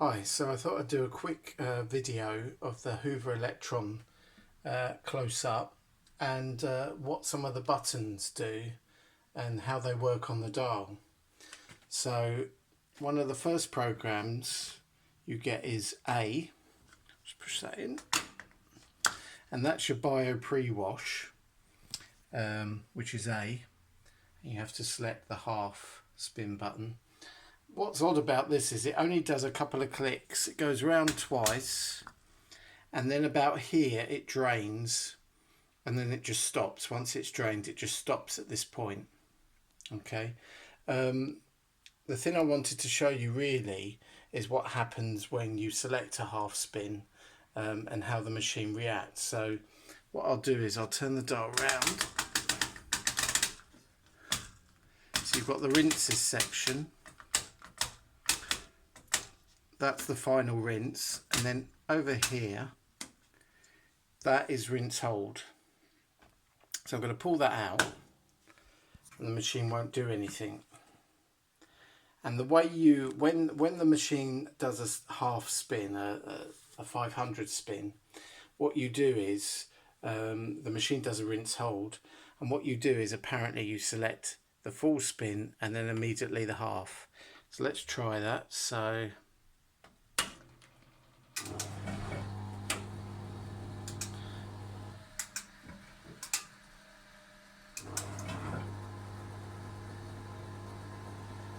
Hi, so I thought I'd do a quick video of the Hoover Electron close up and what some of the buttons do and how they work on the dial. So one of the first programs you get is A. Just push that in, and that's your Bio Prewash, which is A. You have to select the half spin button. What's odd about this is it only does a couple of clicks. It goes round twice, and then about here it drains, and then it just stops. Once it's drained, it just stops at this point. Okay. The thing I wanted to show you really is what happens when you select a half spin and how the machine reacts. So what I'll do is I'll turn the dial around. So you've got the rinses section. That's the final rinse, and then over here that is rinse hold. So I'm going to pull that out and the machine won't do anything. And the way you, when the machine does a half spin, a 500 spin, what you do is the machine does a rinse hold, and what you do is apparently you select the full spin and then immediately the half. So let's try that. So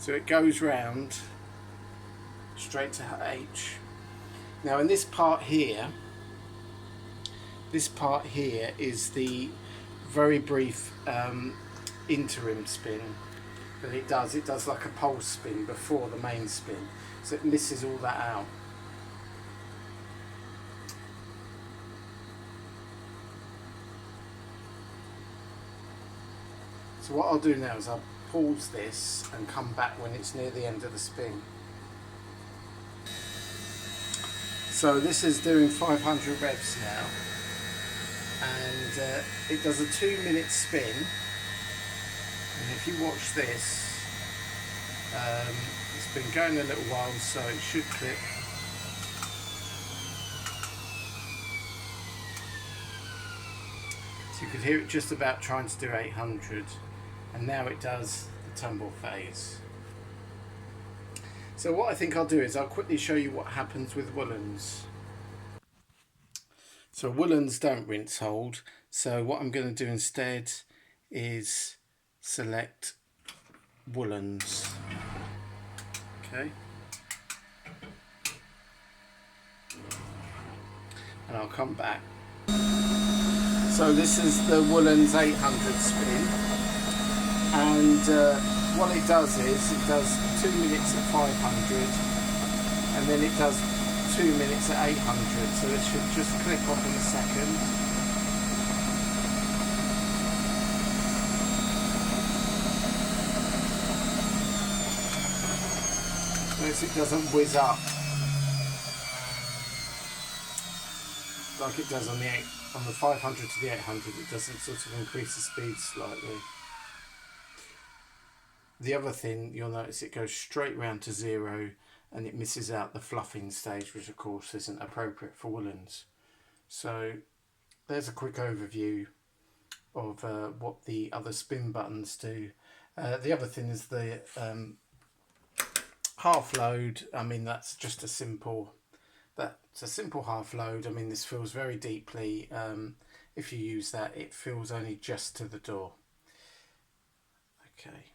it goes round straight to H. Now in this part here is the very brief interim spin that it does like a pulse spin before the main spin, so it misses all that out. So what I'll do now is I'll pause this and come back when it's near the end of the spin. So this is doing 500 revs now, and it does a 2-minute spin, and if you watch this, it's been going a little while, so it should click. So you could hear it just about trying to do 800. And now it does the tumble phase. So what I think I'll do is I'll quickly show you what happens with woollens. So woollens don't rinse hold, so what I'm going to do instead is select woollens. Okay. And I'll come back. So this is the woollens 800 spin. And what it does is it does 2 minutes at 500, and then it does 2 minutes at 800, so it should just click off in a second. Notice it doesn't whiz up like it does on the 500 to the 800. It doesn't sort of increase the speed slightly. The other thing, you'll notice it goes straight round to 0 and it misses out the fluffing stage, which of course isn't appropriate for woollens. So there's a quick overview of what the other spin buttons do. The other thing is the half load. I mean, that's just a simple half load. I mean, this fills very deeply. If you use that, it fills only just to the door. Okay.